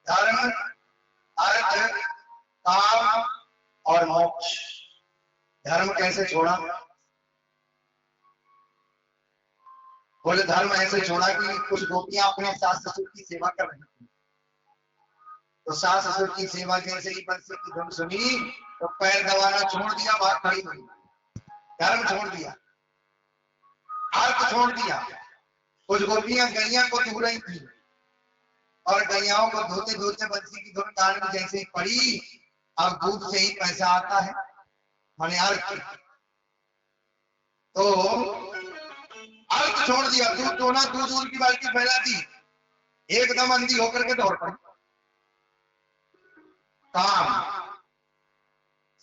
धर्म, अर्थ, काम और मोक्ष। धर्म कैसे छोड़ा? बोले धर्म ऐसे छोड़ा कि कुछ गोपियां अपने सास ससुर की सेवा कर रही थी, तो सास ससुर की सेवा जैसे ही बंसी की धुन सुनी तो पैर दबाना छोड़ दिया, बाहर खड़ी हुई। धर्म छोड़ दिया, अर्थ छोड़ दिया। कुछ गोपियां गैया को धो रही थी और गैयाओं को धोते धोते बंसी की धुन कान में जैसे ही पड़ी, अब दूध से ही पैसा आता है, माने अर्थ। तो अर्थ छोड़ दिया, दूध धोना, दूध की बाल्टी फैला दी, एकदम अंधी होकर के दौड़ पड़ी। काम,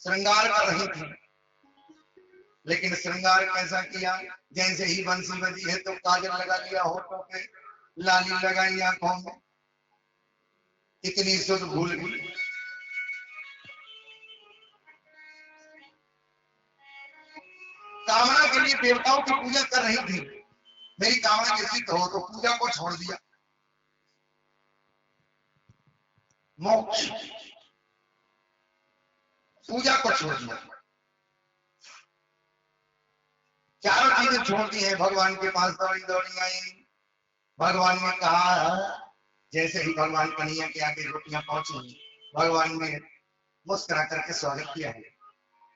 श्रृंगार कर रही थी, लेकिन श्रृंगार कैसा किया? जैसे ही बंसी बजी है तो काजल लगा लिया होठों पे, लाली लगाई आंखों में, इतनी सुध भूल गई। कामना के लिए देवताओं की पूजा कर रही थी, मेरी कामना जैसी हो, तो पूजा को छोड़ दिया। मोक्ष, पूजा को छोड़ दिया। चारों चीजें छोड़ दी है, भगवान के पास दौड़ी दौड़ी आई। भगवान ने कहा, जैसे ही भगवान कन्हैया के आगे रोटियां पहुंची, भगवान ने मुस्कुरा करके स्वागत किया है।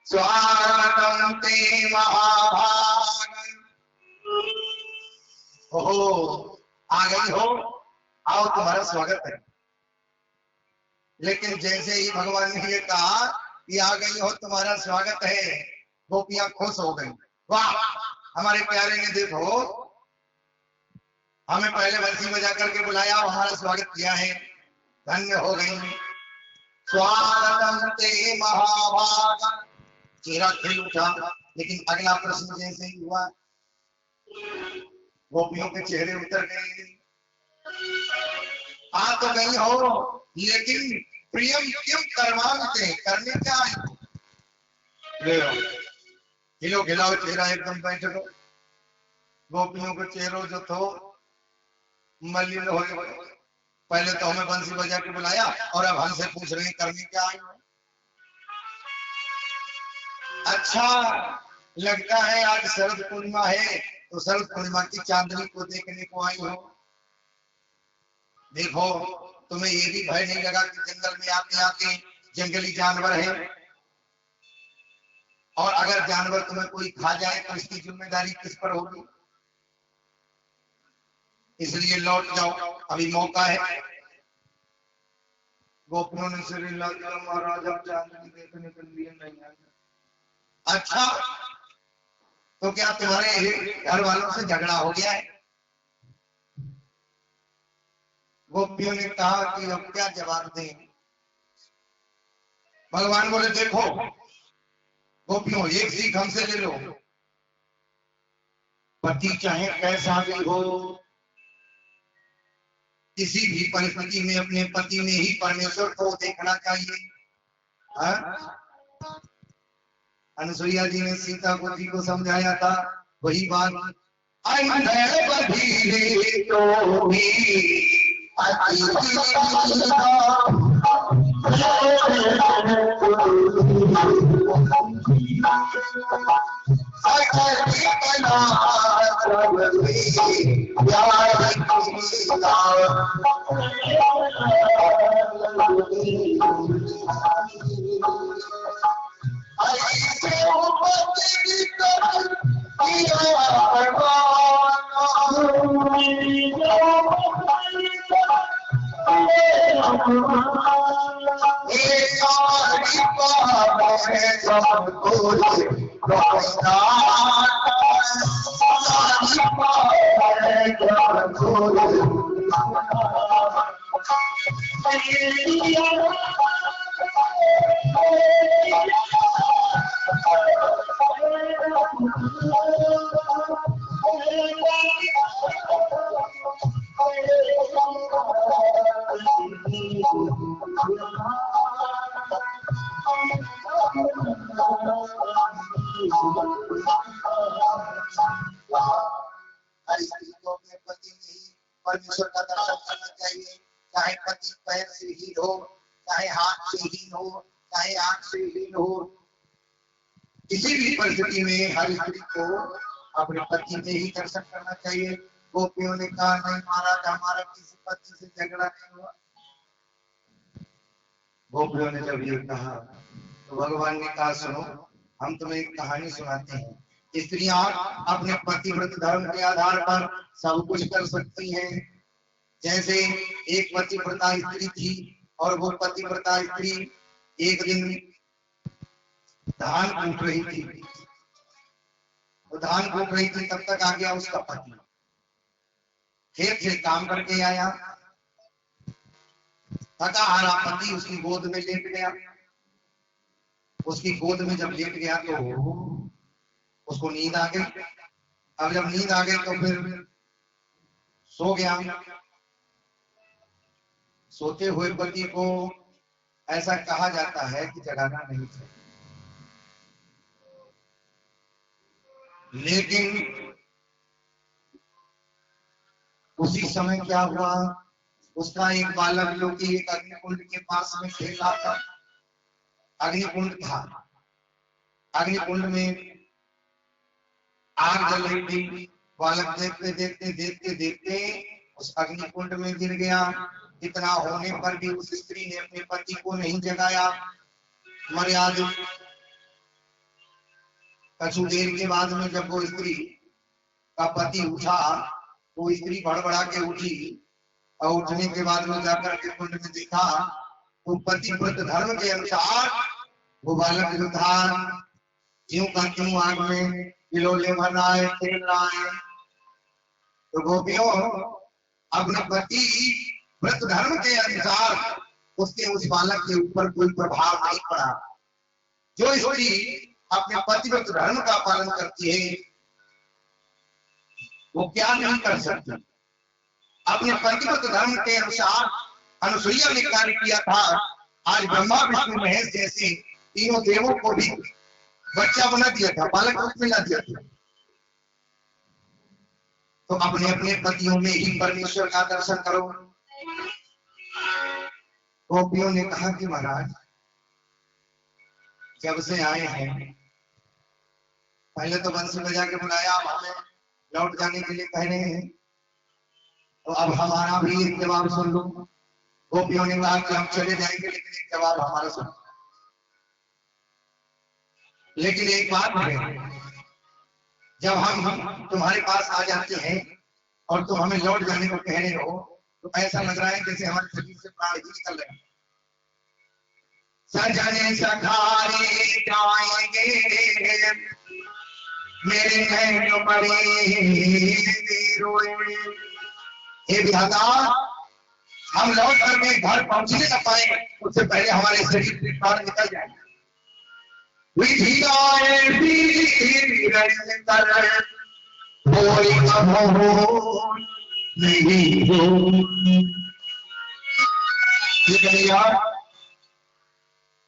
स्वागतम ते महाभाग, ओहो आ गई हो, आओ तुम्हारा स्वागत है। लेकिन जैसे ही भगवान ने ये कहा कि आ गई हो तुम्हारा स्वागत है, गोपियां खुश हो गई। वाह, हमारे प्यारे ने देखो हमें पहले बंसी बजा करके बुलाया, हमारा स्वागत किया है, धन्य हो गई। स्वागतम ते महाभाग, चेहरा खिल उठा। लेकिन अगला प्रश्न जैसे ही हुआ, गोपियों के चेहरे उतर गए। आ तो गई हो, लेकिन प्रियम क्यों करवाते, करने क्या है? ले लो, खिलो खिलाओ चेहरा एकदम बैठ लो। गोपियों के चेहरों जो थो मलिन हो गए। पहले तो हमें बंसी बजा के बुलाया और अब हमसे पूछ रहे हैं करने क्या आई हो। अच्छा लगता है आज शरद पूर्णिमा है, तो शरद पूर्णिमा की चांदनी को देखने को आई हो। देखो तुम्हें ये भी भय नहीं लगा कि जंगल में आते आते जंगली जानवर है, और अगर जानवर तुम्हें कोई खा जाए तो इसकी जिम्मेदारी किस पर होगी? इसलिए लौट जाओ, अभी मौका है। गोपियों ने सिर हिला दिया, महाराज अब चांदनी देखने के लिए नहीं आए। अच्छा तो क्या तुम्हारे घर वालों से झगड़ा हो गया है? गोपियों ने कहा कि अब क्या जवाब दें। भगवान बोले देखो गोपियों, एक सीख हमसे ले लो। पति चाहे कैसा भी हो, किसी भी परिस्थिति में अपने पति में ही परमेश्वर को देखना चाहिए। अनुसुईया जी ने सीता को जी को समझाया था वही बात। परमेश्वर का दर्शन करना चाहिए, चाहे पति पैर से हीन हो, चाहे हाथ से हीन हो, चाहे आंख से हीन हो। किसी भी परिस्थिति में हर स्त्री को अपने पति में ही दर्शन करना चाहिए। गोपियों ने कहा नहीं महाराज, हमारा किसी पति से झगड़ा नहीं हुआ। गोपियों ने जब ये कहा तो भगवान ने कहा सुनो, हम तुम्हें एक कहानी सुनाते हैं। स्त्रियां अपने पतिव्रत धर्म के आधार पर सब कुछ कर सकती हैं। जैसे एक पतिव्रता स्त्री थी और वो पतिव्रता स्त्री एक दिन धान कूट रही थी। तो धान कूट रही थी तब तक आ गया उसका पति, खेत से काम करके आया, थका हारा पति उसकी गोद में लेट गया। उसकी गोद में जब लेट गया तो उसको नींद आ गई। अब जब नींद आ गई तो फिर सो गया। सोते हुए पति को ऐसा कहा जाता है कि जगाना नहीं चाहिए, लेकिन उसी समय क्या हुआ, उसका एक बालक जो कि एक अग्निकुंड के पास में खेल रहा था। अग्निकुंड था, अग्निकुंड में आग जल रही थी। बालक देखते देखते देखते देखते उस अग्निकुंड में गिर गया। इतना होने पर भी उस स्त्री ने अपने पति को नहीं जगाया। मर्यादा कुछ देर के बाद में जब वो स्त्री का पति उठा तो स्त्री भड़बड़ा के उठी, और उठने के बाद में जाकर के कुंड में देखा तो पतिव्रत धर्म के अनुसार वो बालक जो था ज्यों का त्यों आग में किलोले भर रहा है, खेल रहा है। तो गोपियों, अपने पति व्रत धर्म के अनुसार उसके उस बालक के ऊपर कोई प्रभाव नहीं पड़ा। जो स्त्री अपने पतिव्रत धर्म का पालन करती है वो क्या नहीं कर सकती। अपने पंचभूत धर्म के अनुसार अनुसुईया ने कार्य किया था। आज ब्रह्मा विष्णु महेश जैसे तीनों देवों को भी बच्चा बना दिया था, बालक रूप में ला दिया था। तो अपने अपने पतियों में ही परमेश्वर का दर्शन करो। गोपियों ने कहा कि महाराज जब से आए हैं, पहले तो बंसी बजा के बुलाया, अब हमें लौट जाने के लिए कह रहे हैं, तो अब हमारा भी एक जवाब सुन लो। गोपियों ने कहा कि हम चले जाएंगे, लेकिन एक जवाब हमारा सुन। लेकिन एक बात है, जब हम तुम्हारे पास आ जाते हैं और तुम हमें लौट जाने को कह रहे हो, तो ऐसा लग रहा है जैसे हमारे शरीर से प्राण ही निकल रहे हैं। सजने सखारे जाएंगे मेरे नैन बड़े रोए। हे विधाता, हम लौट करके घर पहुंचने न पाए, उससे पहले हमारे शरीर से प्राण निकल जाए। विधि आए नहीं हो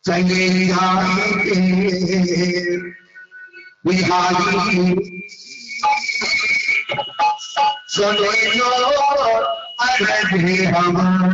चले जाएंगे बिहारी चले जो अरे हमारा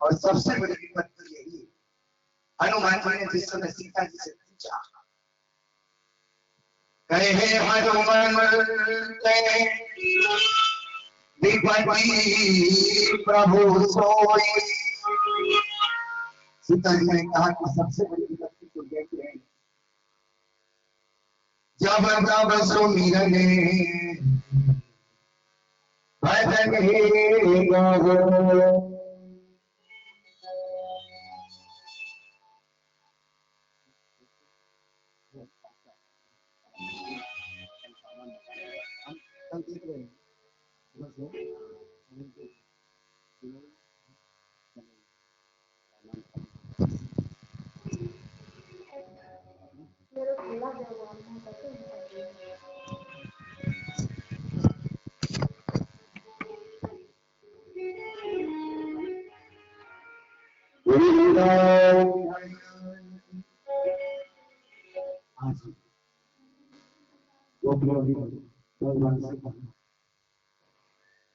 और सबसे बड़ी विपत्ति तो यही है, हनुमान जी ने जिस समय सीता जी से पूछा, कहे हनुमान विपत्ति प्रभु सोई। सीता जी ने कहा कि सबसे बड़ी विपत्ति तो यही है, जब जब सुमिरने भजन हे गो।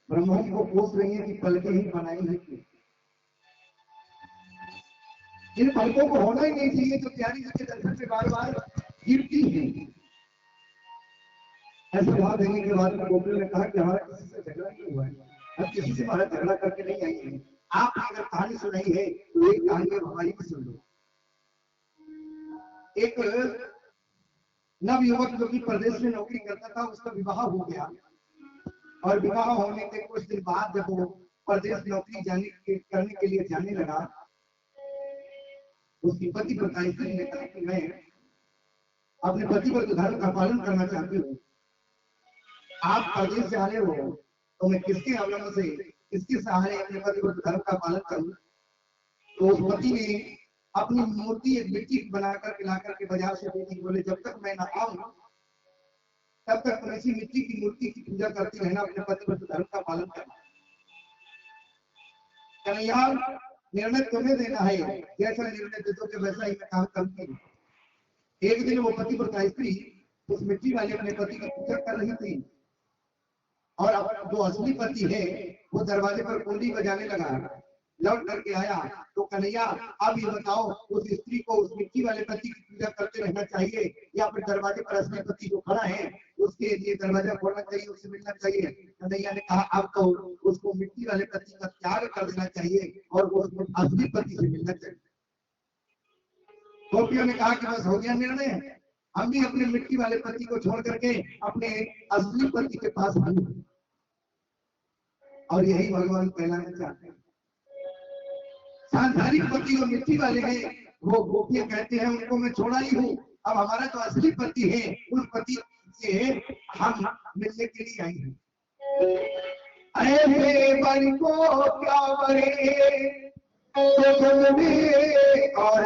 ब्रह्मा जी को पूछ रही है कि पलकें ही बनाई है, इन पलकों को होना ही नहीं चाहिए जो प्यारी जी के दर्शन से बार बार गिरती है। ऐसे जवाब देने के बाद गोकुल ने कहा कि हमारा किसी से झगड़ा नहीं हुआ है, अब किसी से हमारा झगड़ा करके नहीं आई है। आप अगर कहानी सुनाई है तो एक कहानी हमारी भी सुन लो। एक नव युवक जो कि प्रदेश में नौकरी करता था, उसका विवाह हो गया और विवाह होने के कुछ दिन बाद जब वो प्रदेश नौकरी करने के लिए जाने लगा, उसकी पति पत्नी ने कहा कि मैं अपने पति पर धर्म का पालन करना चाहती हूँ, आप प्रदेश से आने हो तो मैं किसके अवलंबन से, किसके सहारे अपने पति पर धर्म का पालन करूं। तो उस पति ने अपनी मूर्ति एक मिट्टी बना करके ला करके बाजार से बेटी बोले, जब तक मैं ना आऊं तब तक तुम ऐसी मिट्टी की मूर्ति की पूजा करती रहना, अपने पति पर धर्म का पालन करना। कन्हैया निर्णय तुम्हें देना है, जैसा निर्णय दे दोगे वैसा ही मैं काम करूंगी। एक दिन वो पति पर स्त्री उस मिट्टी वाले अपने पति की पूजा कर रही थी और अब जो असली पति है वो दरवाजे पर कुंडी बजाने लगा। लौट करके आया तो कन्हैया अब ये बताओ, उस स्त्री को उस मिट्टी वाले पति की पूजा करते रहना चाहिए या फिर दरवाजे पर असली पति जो खड़ा है उसके लिए दरवाजा खोलना चाहिए, उससे मिलना चाहिए। कन्हैया ने कहा अब तो उसको मिट्टी वाले पति का त्याग कर देना चाहिए और वो असली पति से मिलना चाहिए। गोपियों ने कहा कि बस हो गया निर्णय, हम भी अपने मिट्टी वाले पति को छोड़ करके अपने असली पति के पास आए और यही भगवान कहलाना चाहते हैं। सांसारिक पति जो मिट्टी वाले हैं वो गोपियां कहते हैं उनको मैं छोड़ा ही हूँ, अब हमारा जो असली पति है उस पति से हम मिलने के लिए आई हैं। ऐसे बन को क्या बरे और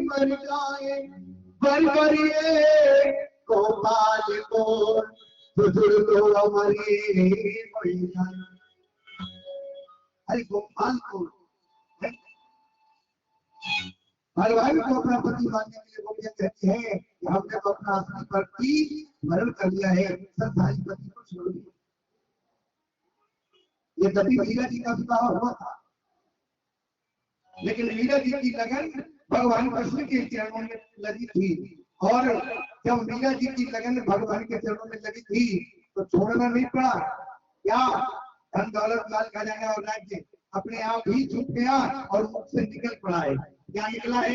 मर जाए बरिए गोपाल को तो मरे। अरे गोपाल को भगवान को अपना पति मानने के लिए गोपियां कहती है कि हमने तो अपना असली पति मरण कर लिया है, संसारी पति को छोड़ दिया। ये तभी मीरा जी का विवाह हुआ था, लेकिन मीरा जी की लगन भगवान कृष्ण के चरणों में लगी थी और जब मीरा जी की लगन भगवान के चरणों में लगी थी तो छोड़ना नहीं पड़ा। क्या धन दौलत माल खजाना और राज्य अपने आप ही छूट गया और मुख से निकल पड़ा है। क्या निकला है?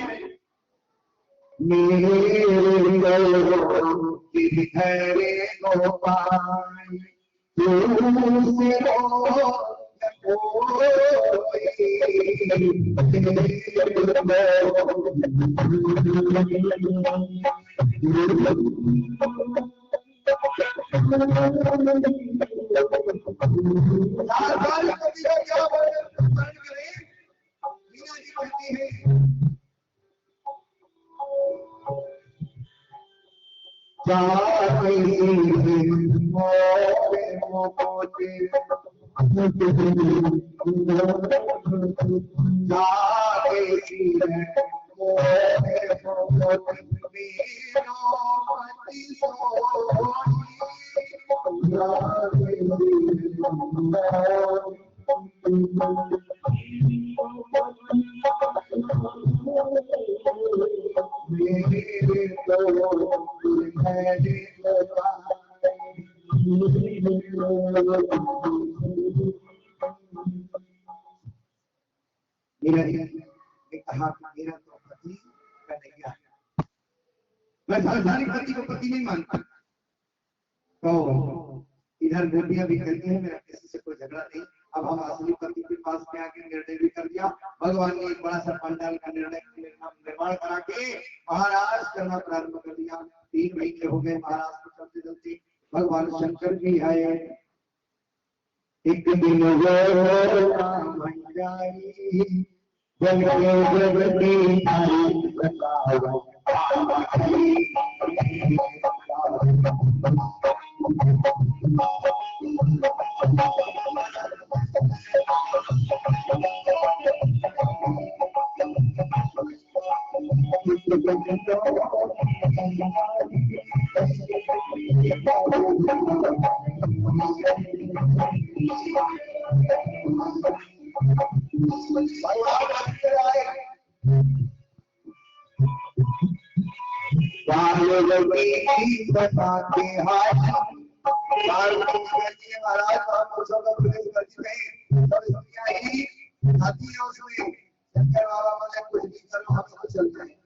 मेरा तो पति कन्हैया है, मैं धार्मिक पति को पति नहीं मानता। तो इधर गोपियां भी कहती है मेरा किसी से कोई झगड़ा नहीं। अब हम असली पति के पास में आके निर्णय भी कर दिया। भगवान ने एक बड़ा सा पंडाल का निर्माण करा के महाराज करना प्रारंभ कर दिया। 3 महीने हो गए महाराज को चलते चलते। भगवान शंकर भी आए। एक दिन बताते महाराज शंकर बाबा मुझे कुछ भी करो हम तो चलते हैं।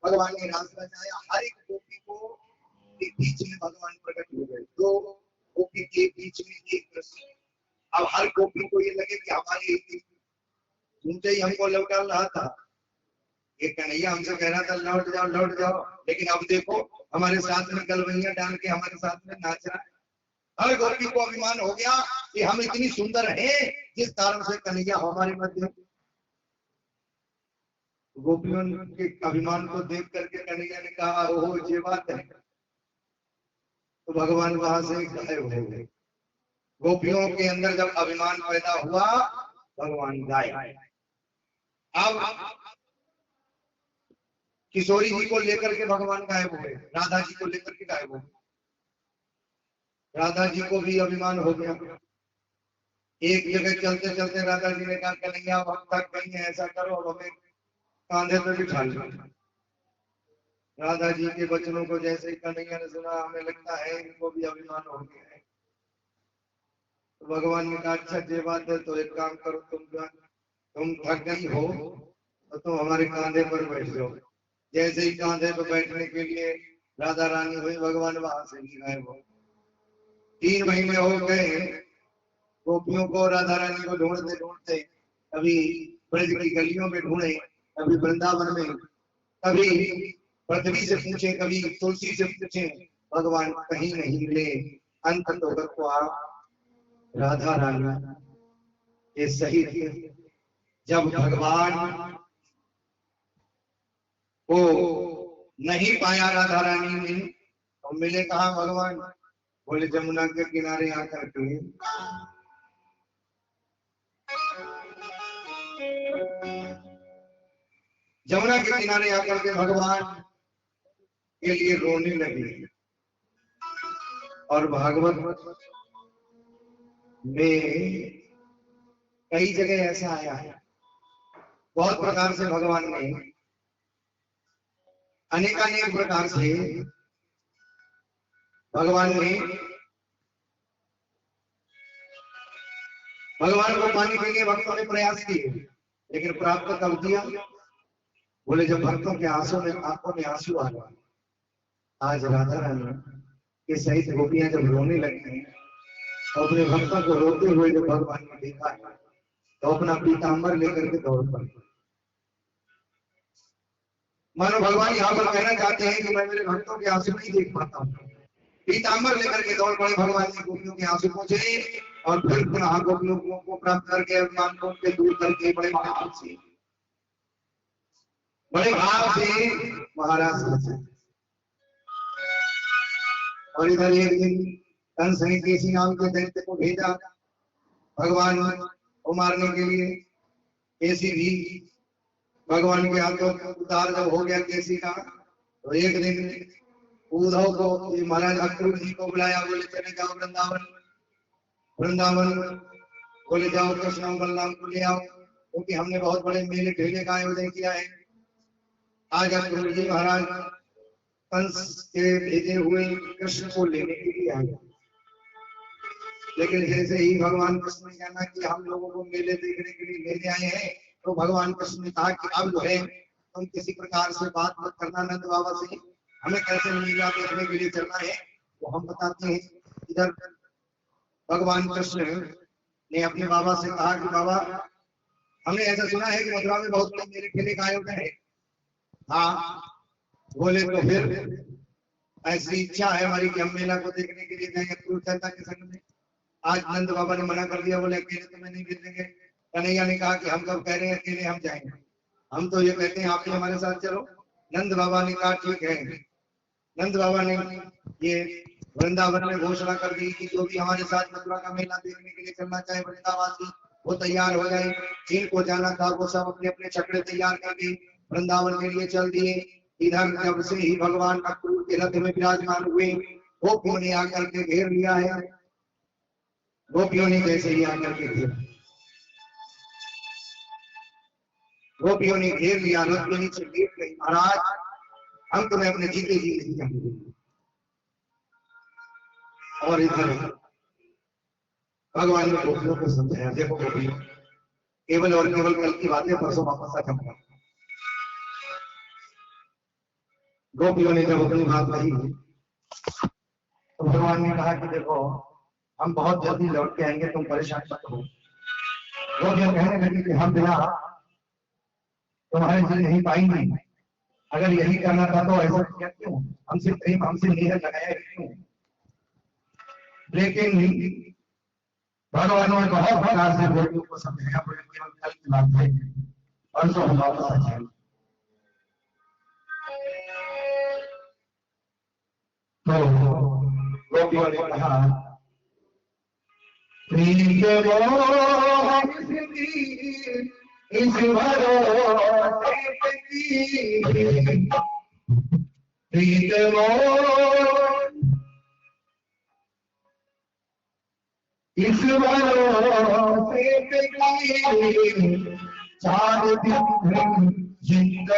भगवान ने रास रचाया, हर एक गोपी को एक बीच में भगवान प्रकट हो गए, दो गोपी के बीच में एक कृष्ण। अब हर गोपी को ये लगे कि हमारी सुनते ही हमको लौटा रहा था, ये कन्हैया हमसे कह रहा था लौट जाओ लौट जाओ, लेकिन अब देखो हमारे साथ में गलवैया डाल के हमारे साथ में नाच रहा है। हर गोपी को अभिमान हो गया कि हम इतनी सुंदर हैं जिस कारण से कन्हैया हमारे मध्य। गोपियों के अभिमान को देख करके कन्हैया ने कहा ओहो ये बात है, तो भगवान वहां से गायब हो गए। गोपियों के अंदर जब अभिमान पैदा हुआ भगवान गायब। अब किशोरी जी को लेकर के भगवान गायब हुए, राधा जी को लेकर के गायब हो गए। राधा जी को भी अभिमान हो गया। एक जगह चलते चलते राधा जी ने कहा कन्हैया हम तक गई हैं, ऐसा करो अब हमें कांधे पे बिठा लो। राधा जी के वचनों को जैसे ही कन्हैया ने सुना, हमें लगता है इनको भी अभिमान हो गया है। तो भगवान ने कहा अच्छा ये बात है, तो एक काम करो, तुम थक गई हो तो तुम हमारे कांधे पर बैठ जाओ। जैसे ही कांधे पर बैठने के लिए राधा रानी हुई, भगवान वहां से भी गायब हो। 3 महीने हो गए गोपियों को राधा रानी को ढूंढते ढूंढते, कभी ब्रज की गलियों में ढूंढे, कभी वृंदावन में, कभी पृथ्वी से पूछे, कभी तुलसी से पूछे, भगवान कहीं नहीं मिले। अंत तो आप राधा रानी के सहित जब भगवान को नहीं पाया राधा रानी ने, तो मिले कहा भगवान? बोले जमुना के किनारे आकर के जमुना के किनारे आकर के भगवान के लिए रोने लगे। और भागवत में कई जगह ऐसा आया है, बहुत प्रकार से भगवान ने अनेकानेक प्रकार से भगवान को पाने के लिए भक्तों ने प्रयास किए, लेकिन प्राप्त कर दिया। बोले जब भक्तों के आंसू में आंखों में आंसू आ गए, आज राधा रानी के सहित गोपियां जब रोने लगी तो अपने भक्तों को रोते हुए जब भगवान ने देखा तो अपना पीताम्बर लेकर के दौड़ पड़े। मानो भगवान यहाँ पर कहना चाहते हैं कि मैं मेरे भक्तों के आंसू नहीं देख पाता हूँ। पीताम्बर लेकर के दौड़ पड़े भगवान ने, गोपियों के आंसू पहुंचे और फिर पुनः गोपियों को प्राप्त करके अभिमान को उनके दूर करके बड़े भाव से महाराज बचे। और इधर एक दिन कंस ने केसी नाम के दैत्य को भेजा भगवान को मारने के लिए। केसी भी भगवान के हाथों उतार जब हो गया केसी का, तो एक दिन उद्धव को महाराज अक्रूर जी को बुलाया। बोले चले जाओ वृंदावन, वृंदावन बोले जाओ कृष्ण बलराम को ले आओ, क्योंकि हमने बहुत बड़े मेले ठेले का आयोजन किया है। आज अक्रूर जी महाराज कंस के भेजे हुए कृष्ण को लेने के लिए आए, लेकिन जैसे ही भगवान कृष्ण ने जाना कि हम लोगों को मेले देखने के लिए लेने आए हैं, तो भगवान कृष्ण ने कहा कि अब जो है तुम किसी प्रकार से बात मत करना नंद बाबा से, हमें कैसे मेला देखने के लिए चलना है वो हम बताते हैं। इधर भगवान कृष्ण ने अपने बाबा से कहा कि बाबा हमने ऐसा सुना है कि मथुरा में बहुत बड़े मेले खेले का आयोजन है। हाँ बोले तो फिर ऐसी इच्छा है हमारी कि हम मेला को देखने के लिए जाएंगे अक्रूर चाचा के संग में। आज नंद बाबा ने मना कर दिया, बोले अकेले तुम्हें नहीं भेजेंगे। कन्हैया ने कहा कि हम कब कह रहे हैं अकेले हम जाएंगे, हम तो ये कहते हैं आप ही हमारे साथ चलो। नंद बाबा ने कहा ठीक है। नंद बाबा ने ये वृंदावन में घोषणा कर दी कि जो भी हमारे साथ मथुरा का मेला देखने के लिए चलना चाहे वृंदावासी वो तैयार हो गए। जिनको जाना था वो सब अपने अपने छकड़े तैयार करके वृंदावन के लिए चल दिए। इधर जब से ही भगवान अक्रूर के रथ में विराजमान हुए, गोपियों ने आकर के घेर लिया है। गोपियों ने कैसे ही आकर के घेर, गोपियों ने घेर लिया, रथ के नीचे लेट गई। महाराज हम तुम्हें अपने जीते जी नहीं जाएंगे। और इधर भगवान ने गोपियों को समझाया, देखो गोपियों, केवल और केवल कल की बातें परसों वापस आ जाऊंगा। गोपियों ने जब अपनी बात कही तो भगवान ने कहा कि देखो हम बहुत जल्दी लौट के आएंगे, तुम परेशान मत हो। गोपियां कहने लगी कि हम बिना तुम्हारे जी नहीं पाएंगे, अगर यही करना था तो ऐसा किया क्यों, हमसे प्रेम हमसे नेह लगाया क्यों। लेकिन भगवान ने बहुत प्रकार से गोपियों को समझाया, बोले केवल कल की बात है, परसों हम वापस आ जाएंगे। तो गोपियों ने कहा प्रीत इस भरोसे की, प्रीत इस भरोसे की, 4 दिन जिंदगी